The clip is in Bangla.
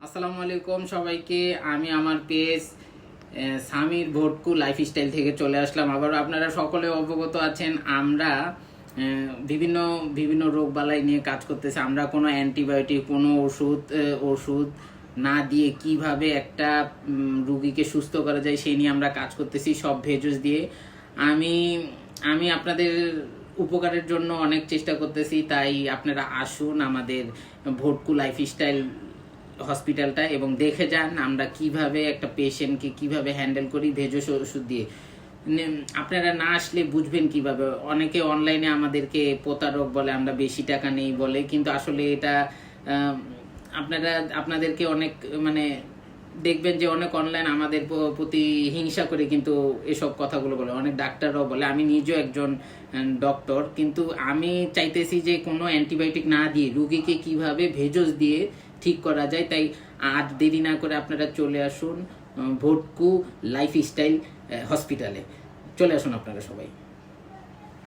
আসসালামু আলাইকুম সবাইকে। আমি আমার পেজ সামির ভটকু লাইফস্টাইল থেকে চলে আসলাম। আবার আপনারা সকলে অবগত আছেন, আমরা বিভিন্ন বিভিন্ন রোগবালাই নিয়ে কাজ করতেছি। আমরা কোনো অ্যান্টিবায়োটিক, কোনো ওষুধ না দিয়ে কিভাবে একটা রুগীকে সুস্থ করা যায় সেই নিয়ে আমরা কাজ করতেছি, সব ভেষজ দিয়ে। আমি আমি আপনাদের উপকারের জন্য অনেক চেষ্টা করতেছি, তাই আপনারা আসুন আমাদের ভটকু লাইফস্টাইল হসপিটালটা এবং দেখে যান আমরা কিভাবে একটা পেশেন্টকে কিভাবে হ্যান্ডেল করি ভেষজ ওষুধ দিয়ে। আপনারা না আসলে বুঝবেন কিভাবে। অনেকে অনলাইনে আমাদেরকে প্রতারক বলে, আমরা বেশি টাকা নেই বলে, কিন্তু আসলে এটা আপনাদেরকে অনেক দেখবেন যে অনেক অনলাইন আমাদের প্রতি হিংসা করে কিন্তু এসব কথাগুলো বলে। অনেক ডাক্তাররাও বলে, আমি নিজেও একজন ডক্টর, কিন্তু আমি চাইতেছি যে কোনো অ্যান্টিবায়োটিক না দিয়ে রুগীকে কিভাবে ভেষজ দিয়ে ঠিক করা যায়। তাই আজ দেরি না করে আপনারা চলে আসুন ভটকু লাইফস্টাইল হসপিটালে। চলে আসুন আপনারা সবাই।